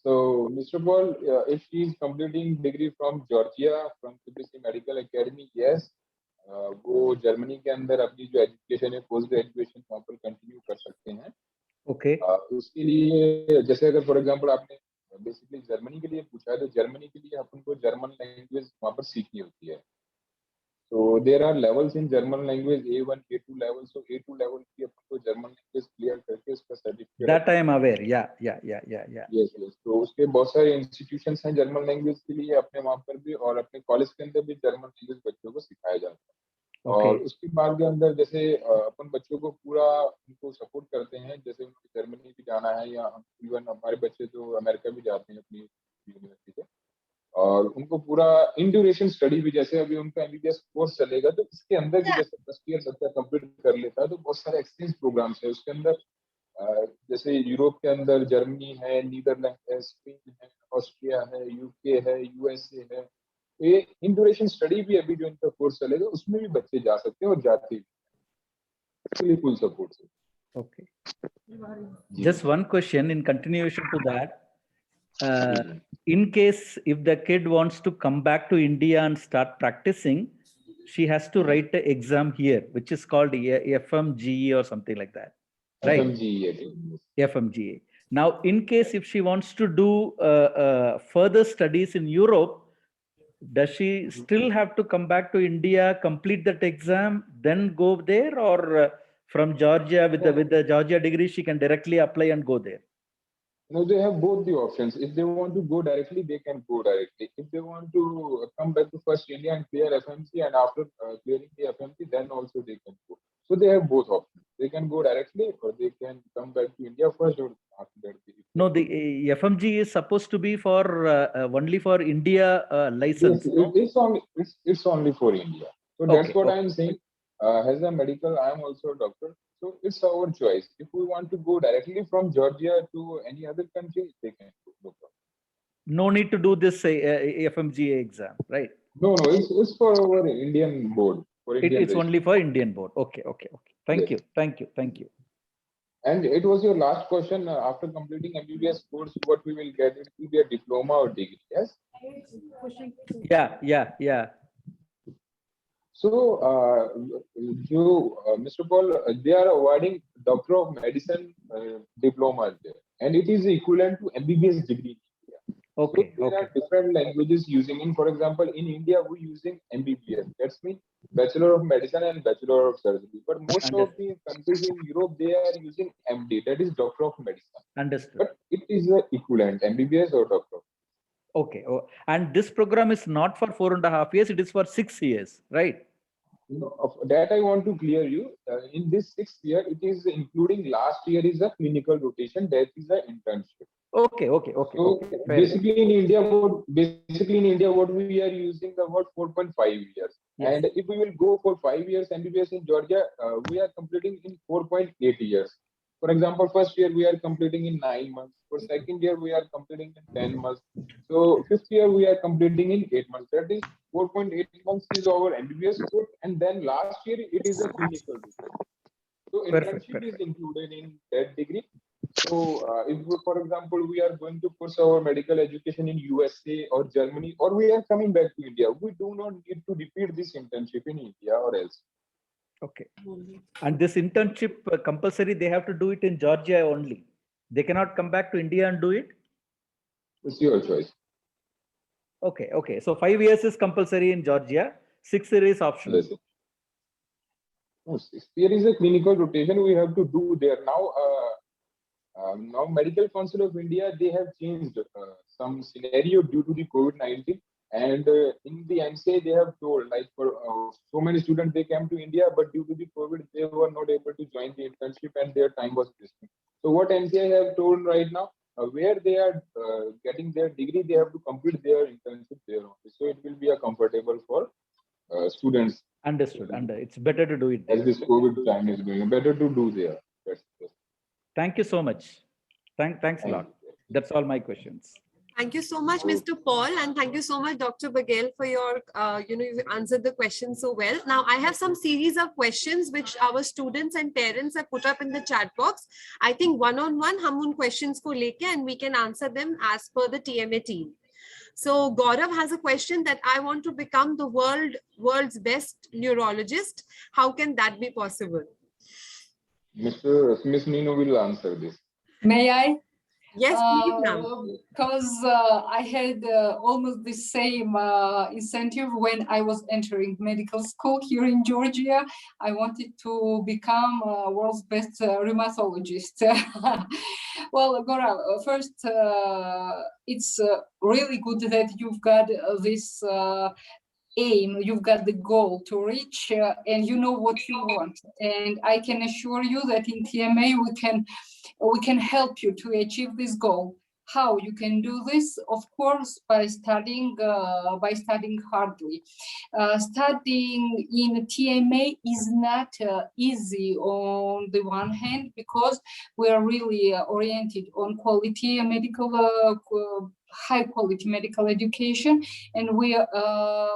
So Mr. Paul, if she is completing degree from Georgia from Tbilisi Medical Academy, yes, वो जर्मनी के अंदर अपनी जो एजुकेशन है पोस्ट ग्रेजुएशन वहाँ पर कंटिन्यू कर सकते हैं. ओके. उसके लिए जैसे अगर फॉर एग्जांपल आपने बेसिकली जर्मनी के लिए पूछा है, तो जर्मनी के लिए अपन को जर्मन लैंग्वेज वहाँ पर सीखनी होती है. So there are levels in German language, A1, A2 level. So A2 level की अपन को जर्मन लैंग्वेज क्लियर करके उसका certificate. That I am aware. Yeah. Yes. तो उसके बहुत सारे इंस्टीट्यूशंस हैं जर्मन लैंग्वेज के लिए अपने वहाँ पर भी, और अपने कॉलेज के अंदर भी जर्मन लैंग्वेज बच्चों को सिखाया जाता है. और उसके बाद के अंदर जैसे अपन बच्चों को पूरा उनको सपोर्ट करते हैं, जैसे उनको जर्मनी भी जाना है या इवन हमारे बच्चे तो अमेरिका भी जाते हैं अपनी यूनिवर्सिटी से, और उनको पूरा इन ड्यूरेशन स्टडी भी, जैसे अभी उनका MBBS कोर्स चलेगा तो इसके अंदर भी जैसे फर्स्ट ईयर बच्चा कंप्लीट कर लेता है तो बहुत सारे एक्सचेंज प्रोग्राम्स है उसके अंदर. जैसे यूरोप के अंदर जर्मनी है, नीदरलैंड है, स्पेन है, ऑस्ट्रिया है, यूके है, USA है. ये इन ड्यूरेशन स्टडी भी अभी जो इनका कोर्स चलेगा उसमें भी बच्चे जा सकते हैं और जाते भी एक्चुअली फुल सपोर्ट से. Okay. Just one question in continuation to that. in case if the kid wants to come back to India and start practicing, she has to write the exam here, which is called FMGE or something like that, right? FMGE, I think. FMGA. Now, in case if she wants to do further studies in Europe, does she still have to come back to India, complete that exam, then go there, or from Georgia with the Georgia degree, she can directly apply and go there? No, they have both the options. If they want to go directly, they can go directly. If they want to come back to first India and clear FMC, and after clearing the FMC, then also they can go. So they have both options. They can go directly, or they can come back to India first, or after that. No, the FMG is supposed to be for only for India license. Yes, No? it's only for India. So that's what I'm saying. As a medical, I am also a doctor. So it's our choice. If we want to go directly from Georgia to any other country, they can go. No problem. No need to do this FMGA exam, right? No, it's for our Indian board. For Indian It's only for Indian board. Okay. Thank you. And it was your last question. After completing MBBS course, what we will get? It will be a diploma or degree. Yes. Yeah. So, Mr. Paul, they are awarding Doctor of Medicine diploma there, and it is equivalent to MBBS degree. Okay. So there are different languages using. For example, in India, we using MBBS. That's mean Bachelor of Medicine and Bachelor of Surgery. But most of the countries in Europe, they are using MD. That is Doctor of Medicine. Understood. But it is the equivalent MBBS or Doctor. Okay. And this program is not for 4.5 years. It is for 6 years, right? No, that I want to clear you. In this 6th year, it is including last year is a clinical rotation. That is an internship. Okay. So basically in India, what we are using the word 4.5 years. Yes. And if we will go for 5 years MBBS in Georgia, we are completing in 4.8 years. For example, first year we are completing in 9 months. For second year we are completing in 10 months. So 5th year we are completing in 8 months. That is 4.8 months is our MBBS course, and then last year it is a clinical degree. So internship is included in that degree. So if, for example, we are going to pursue our medical education in USA or Germany, or we are coming back to India, we do not need to repeat this internship in India or else. Okay. And this internship compulsory, they have to do it in Georgia only. They cannot come back to India and do it? It's your choice. Okay. So 5 years is compulsory in Georgia, 6 years is optional. No, 6th year is a clinical rotation we have to do there. Now Medical Council of India, they have changed some scenario due to the COVID-19. And in the MCA, they have told, like, for so many students, they came to India, but due to the COVID, they were not able to join the internship and their time was wasted. So what MCA have told right now, where they are getting their degree, they have to complete their internship there only. So it will be a comfortable for students. Understood. It's better to do it there. As this COVID time is going, better to do there. Thank you so much. Thanks a lot. That's all my questions. Thank you so much, Mr. Paul, and thank you so much, Dr. Bagel, for your, you've answered the question so well. Now, I have some series of questions which our students and parents have put up in the chat box. I think one-on-one, hum un questions ko leke, and we can answer them as per the TMA team. So Gaurav has a question that I want to become the world's best neurologist. How can that be possible? Miss Nino will answer this. May I? Yes, please, ma'am. Because I had almost the same incentive when I was entering medical school here in Georgia. I wanted to become world's best rheumatologist. Well, Gaurav, first, it's really good that you've got this aim, you've got the goal to reach, and you know what you want. And I can assure you that in TMA we can help you to achieve this goal. How you can do this? Of course, by studying hardly. Studying in TMA is not easy on the one hand, because we are really oriented on quality medical high quality medical education, and we are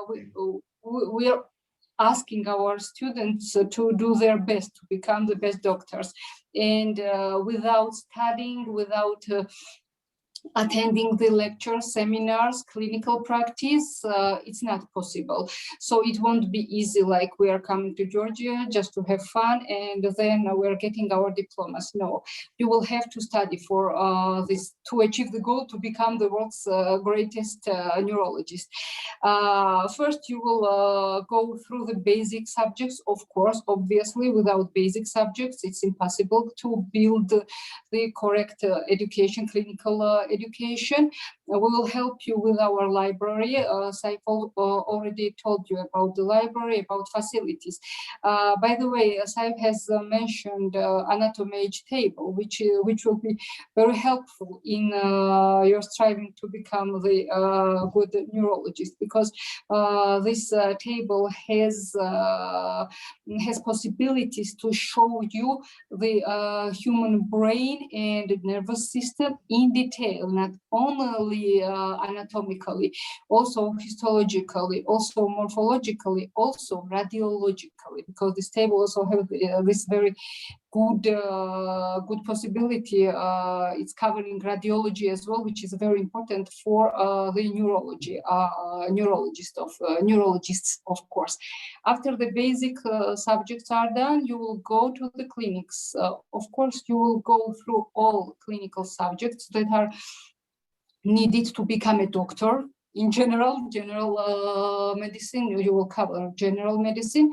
asking our students to do their best to become the best doctors. And without studying, without attending the lectures, seminars, clinical practice, it's not possible. So it won't be easy like we are coming to Georgia just to have fun and then we're getting our diplomas. No, you will have to study for this to achieve the goal to become the world's greatest neurologist. First, you will go through the basic subjects, of course. Obviously, without basic subjects, it's impossible to build the correct education, clinical education. We will help you with our library. Saif already told you about the library, about facilities. By the way, Saif has mentioned anatomy age table, which will be very helpful in your striving to become the good neurologist, because this table has possibilities to show you the human brain and nervous system in detail, not only anatomically, also histologically, also morphologically, also radiologically, because this table also has this very good possibility. It's covering radiology as well, which is very important for the neurologists, of course. After the basic subjects are done, you will go to the clinics. Of course, you will go through all clinical subjects that are needed to become a doctor. In general medicine, you will cover general medicine.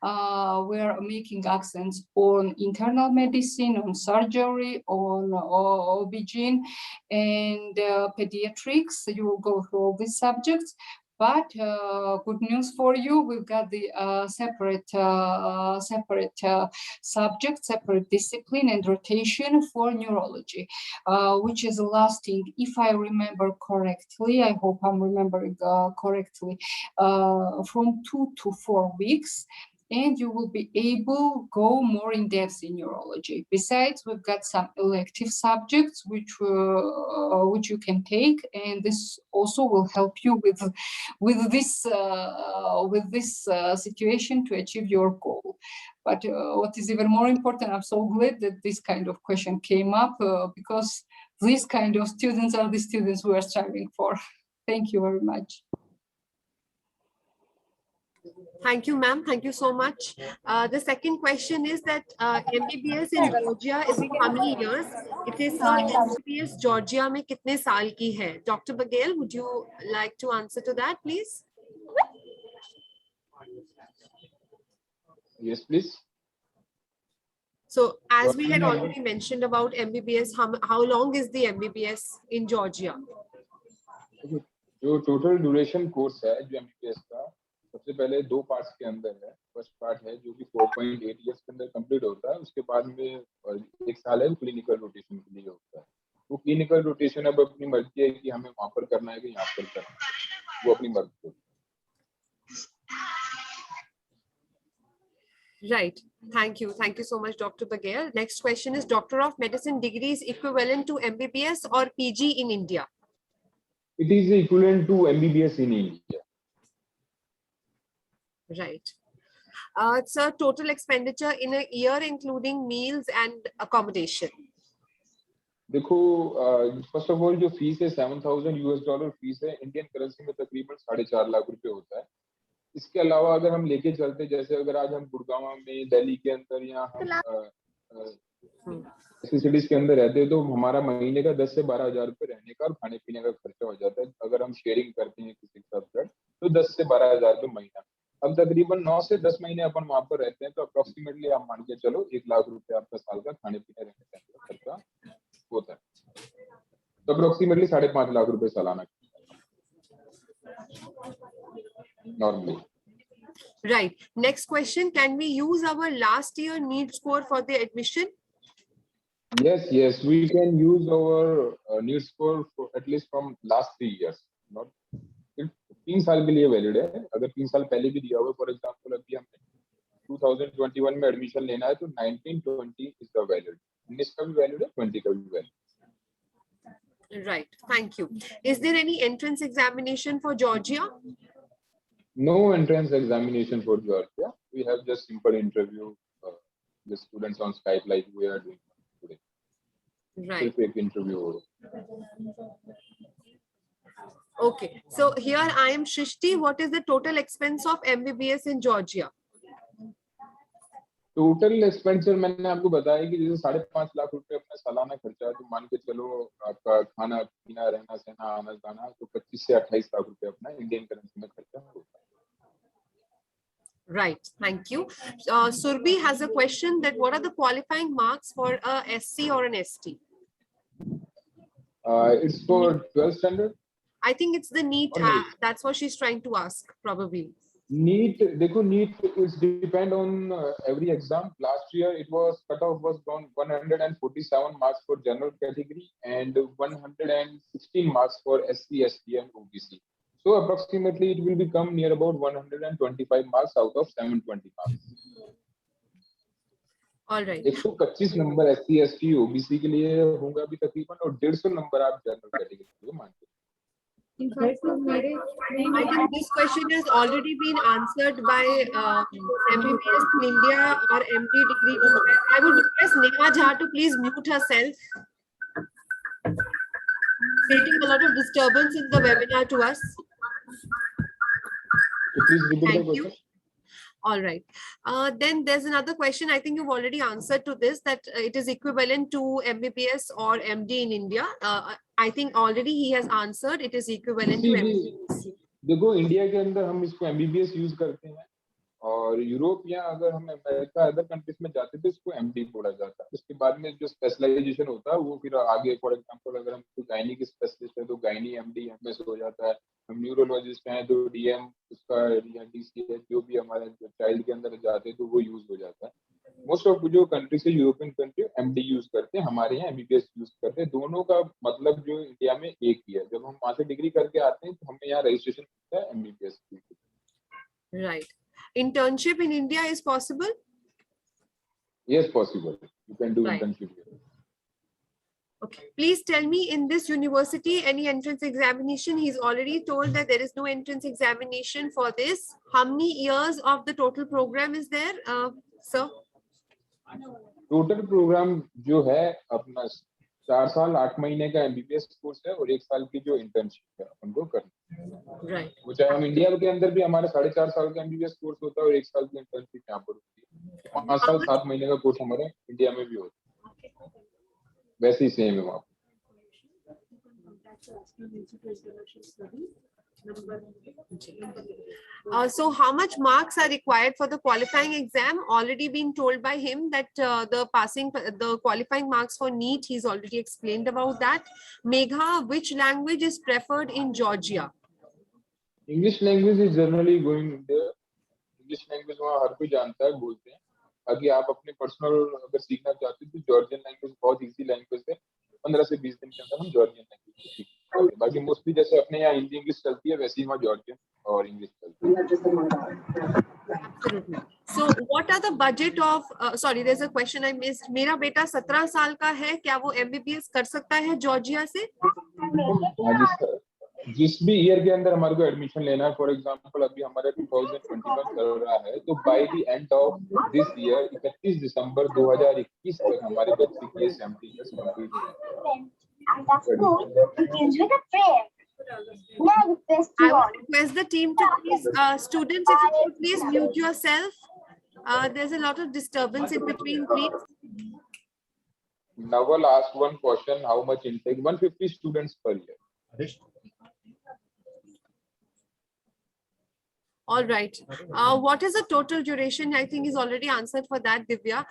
We're making accents on internal medicine, on surgery, on OB-GYN and pediatrics. You will go through all these subjects. But good news for you, we've got the separate subject, separate discipline and rotation for neurology, which is lasting, if I remember correctly, I hope I'm remembering correctly, from 2 to 4 weeks. And you will be able to go more in depth in neurology. Besides, we've got some elective subjects which you can take, and this also will help you with this situation to achieve your goal. But what is even more important, I'm so glad that this kind of question came up because these kind of students are the students we are striving for. Thank you very much. Thank you, ma'am. Thank you so much. The second question is that MBBS in Georgia is for how many years? It is sir, MBBS Georgia में कितने साल की है? Dr. Bagel, would you like to answer to that, please? Yes, please. So, as we had already mentioned about MBBS, how long is the MBBS in Georgia? जो total duration course है जो MBBS का सबसे पहले 2 parts के अंदर है. First part है जो कि 4.8 इयर्स के अंदर कंप्लीट होता है. उसके बाद में 1 साल है क्लिनिकल रोटेशन के लिए होता है. वो क्लिनिकल रोटेशन अब अपनी मर्जी है कि हमें वहां पर करना है कि यहाँ पर करना है, वो अपनी मर्जी है. Right. Thank you so much, Dr. Bagel. Next question is, Doctor of Medicine degree is equivalent to MBBS or PG in India? It is equivalent to MBBS in India. Right. Sir, total expenditure in a year including meals and accommodation. देखो, first of all जो fees है $7,000 fees है. Indian currency में तकरीबन 4.5 लाख रुपए होता है. इसके अलावा अगर हम लेके चलते, जैसे अगर आज हम गुड़गांव में, दिल्ली के अंदर या हम ऐसी सिटीज के अंदर रहते हैं तो हमारा महीने का 10 से 12 हजार रुपए रहने का और खाने पीने का खर्चा हो जाता है. अगर हम शेयरिंग करते हैं किसी के साथ तो 10 से 12 हजार रुपए महीना. अब तकरीबन 9 से 10 महीने अपन वहां पर रहते हैं तो अप्रोक्सीमेटली आप मान के चलो 1 लाख रुपए आपका साल का खाने पीने रहने का खर्चा होता है. तो अप्रोक्सीमेटली 5.5 लाख रुपए सालाना normally. Right. Next question, can we use our last year NEET score for the admission? Yes, we can use our NEET score for at least from last 3 years. Not 3 साल के लिए वैलिड है. अगर 3 साल पहले भी दिया हुआ, फॉर एग्जांपल अभी हमने 2021 में एडमिशन लेना है तो 19-20 इज द वैलिड. 19 का भी वैलिड है, 20 का भी valid. Right. Thank you. Is there any entrance examination for Georgia? No entrance examination for Georgia. We have just simple interview with students on Skype like we are doing today. Right. Quick interview. Okay, so here I am Shrishti. What is the total expense of MBBS in Georgia? Total expenditure मैंने आपको बताया कि जैसे 5.5 लाख रुपए अपना सालाना खर्चा है, तो मान के चलो आपका खाना पीना रहना सहना आना जाना, तो 25 से 28 लाख रुपए अपना इंडियन करेंसी में खर्चा होता है. Right, thank you. Surbi has a question that what are the qualifying marks for a SC or an ST? It's for 12th standard. I think it's the NEET. That's what she's trying to ask, probably. NEET, देखो NEET is depend on every exam. Last year it was cutoff was on 147 marks for general category and 116 marks for SC, ST and OBC. So approximately it will become near about 125 marks out of 720 marks. All right. 125 number SC, ST, OBC के लिए होगा अभी तकरीबन, और 150 number आप general category के लिए मानते हैं. I think this question has already been answered by MBBS in India or MD degree. I would request Neha Jha to please mute herself. Creating a lot of disturbance in the webinar to us. Please repeat the Thank question. you. All right. Then there's another question. I think you've already answered to this, that it is equivalent to MBBS or MD in India. I think already he has answered. It is equivalent to MBBS. देखो India के अंदर हम इसको MBBS use करते हैं, और Europe या अगर हम अमेरिका अदर कंट्रीज में जाते तो इसको MD बोला जाता है. उसके बाद में जो स्पेशलाइजेशन होता है वो फिर आगे, फॉर एग्जांपल अगर हम गायनी की स्पेशलिस्ट है तो गायनी MD MS हो जाता है. हम न्यूरोलॉजिस्ट हैं तो DM उसका या DC है, जो भी हमारे चाइल्ड के अंदर जाते हैं तो वो यूज हो जाता है. मोस्ट ऑफ जो कंट्री से यूरोपियन कंट्री MD यूज करते हैं, हमारे यहाँ MBBS यूज करते हैं. दोनों का मतलब जो इंडिया में एक ही है. जब हम वहां से डिग्री करके आते हैं तो हमें यहाँ रजिस्ट्रेशन होता है MBBS. Right. Internship in India is possible? Yes, possible. You can do Right. internship here. Okay. Please tell me, in this university, any entrance examination? He's already told that there is no entrance examination for this. How many years of the total program is there, sir? Total program जो है अपना 4 साल 8 महीने का MBBS course है, और 1 साल की जो इंटर्नशिप है अपन को करनी है. Right. वो चाहे हम इंडिया के अंदर भी हमारे 4.5 साल का MBBS कोर्स होता है और 1 साल की इंटर्नशिप यहाँ पर होती है. 5 साल 7 महीने का कोर्स हमारे इंडिया में भी होता है, वैसे ही सेम है वहाँ पर. So how much marks are required for the qualifying exam? Already been told by him that the qualifying marks for NEET, he's already explained about that. Megha, which language is preferred in Georgia? English language is generally going there. English language वहाँ हर कोई जानता है, बोलते हैं. बाकी आप अपने personal अगर सीखना चाहते हैं तो जॉर्जियन लैंग्वेज बहुत इजी लैंग्वेज है. 15 से 20 दिन के अंदर हम जॉर्जियन लैंग्वेज सीख सकते हैं. बाकी मोस्टली जैसे अपने यहाँ हिंदी इंग्लिश चलती है, वैसे ही वहाँ जॉर्जियन और इंग्लिश चलती है. Absolutely. So what are the budget of sorry, there's a question I missed. मेरा बेटा 17 साल का है, क्या वो MBBS कर सकता है जॉर्जिया से? जिस भी ईयर के अंदर हमारे को एडमिशन लेना है, फॉर एग्जांपल अभी हमारा 2021 चल रहा है, तो by the end of this year 31 दिसंबर 2021 तक हमारे बच्चे की MBBS complete I would request the team to please, students, if you could please mute yourself. There's a lot of disturbance in between, please. Naval asked one question: how much intake? 150 students per year. All right. What is the total duration? I think is already answered for that, Divya.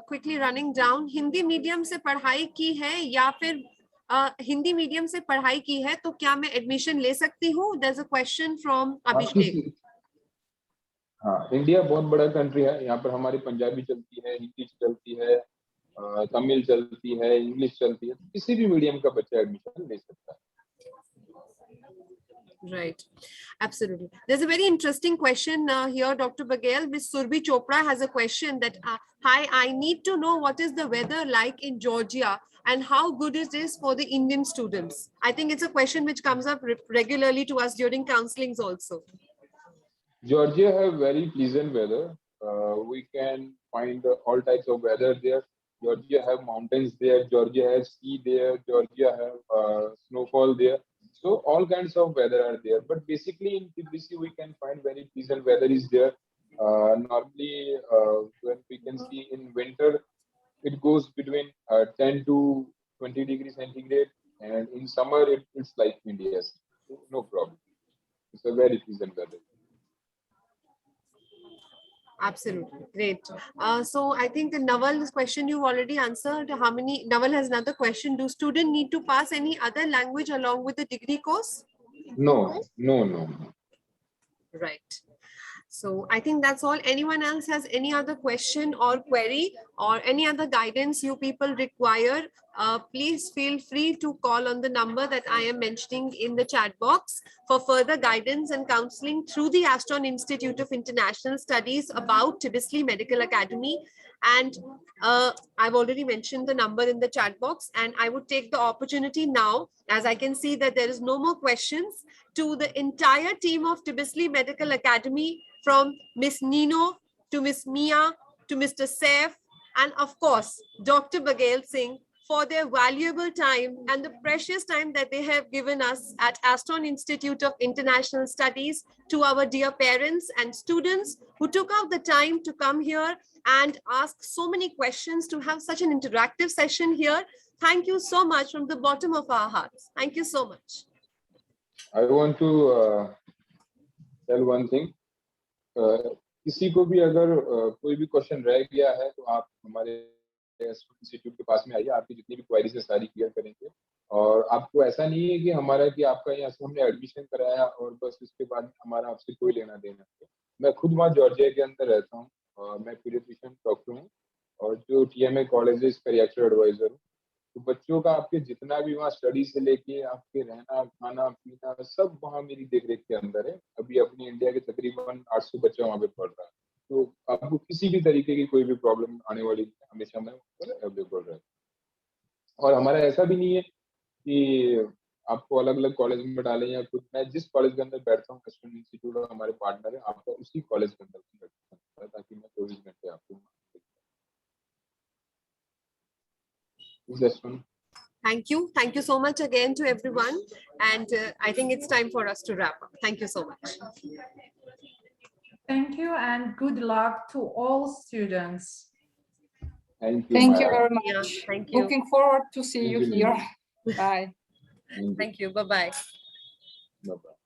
Quickly running down. Hindi medium से पढ़ाई की है या फिर Hindi medium से पढ़ाई की है तो क्या मैं एडमिशन ले सकती हूँ? There's a question from Abhishek. हाँ, इंडिया बहुत बड़ा कंट्री है. यहाँ पर हमारी पंजाबी चलती है, हिंदी चलती है, तमिल चलती है, इंग्लिश चलती है. किसी भी मीडियम का बच्चा एडमिशन ले सकता है. Right, absolutely. There's a very interesting question here, Dr. Baghel. Ms. Surbi Chopra has a question that, hi, I need to know what is the weather like in Georgia and how good is this for the Indian students? I think it's a question which comes up regularly to us during counselings also. Georgia have very pleasant weather. We can find all types of weather there. Georgia have mountains there, Georgia has sea there, Georgia have snowfall there. So all kinds of weather are there. But basically in Tbilisi we can find very pleasant weather is there. Normally when we can see in winter, it goes between 10 to 20 degrees centigrade, and in summer it's like India. So no problem. It's a very pleasant weather. Absolutely. Great. So I think Naval's question you've already answered. Naval has another question. Do students need to pass any other language along with the degree course? No. Right. So I think that's all. Anyone else has any other question or query or any other guidance you people require, please feel free to call on the number that I am mentioning in the chat box for further guidance and counseling through the Astron Institute of International Studies about Tbilisi Medical Academy. And I've already mentioned the number in the chat box, and I would take the opportunity now, as I can see that there is no more questions, to the entire team of Tbilisi Medical Academy, from Miss Nino to Miss Mia to Mr. Saif, and of course, Dr. Baghel Singh, for their valuable time and the precious time that they have given us at Astron Institute of International Studies, to our dear parents and students who took out the time to come here and ask so many questions, to have such an interactive session here. Thank you so much from the bottom of our hearts. Thank you so much. I want to tell one thing. किसी को भी अगर कोई भी question रह गया है तो आप हमारे इंस्टीट्यूट के पास में आइए, आपकी जितनी भी क्वेरीज है सारी क्लियर करेंगे। और आपको ऐसा नहीं है कि हमारा कि आपका यहाँ से हमने एडमिशन कराया और बस इसके बाद हमारा आपसे कोई लेना देना है। मैं खुद वहाँ जॉर्जिया के अंदर रहता हूँ और मैं पीडियाट्रिशियन डॉक्टर हूँ और जो टीएमए कॉलेज है इसका रिएक्टर एडवाइजर हूँ। तो बच्चों का आपके जितना भी वहाँ स्टडी से लेके आपके रहना खाना पीना सब वहाँ मेरी देखरेख के अंदर है। अभी अपनी इंडिया के तकरीबन 800 बच्चा वहाँ पे पढ़ रहा है। तो आपको किसी भी तरीके की कोई भी प्रॉब्लम आने वाली हमेशा मैं अवेलेबल रहता हूँ। और हमारा ऐसा भी नहीं है कि आपको अलग अलग कॉलेज में डालें या कुछ। मैं जिस कॉलेज के अंदर बैठता हूँ एस्ट्रॉन इंस्टीट्यूट और हमारे पार्टनर है, आपको उसी कॉलेज के अंदर बैठता है ताकि मैं 24 घंटे आपको। Thank you. Thank you so much again to everyone. And I think it's time for us to wrap up. Thank you so much. Thank you and good luck to all students. Thank you. Thank you very much. Yeah, thank you. Looking forward to see you here. Bye. Thank you. Bye-bye. Bye-bye.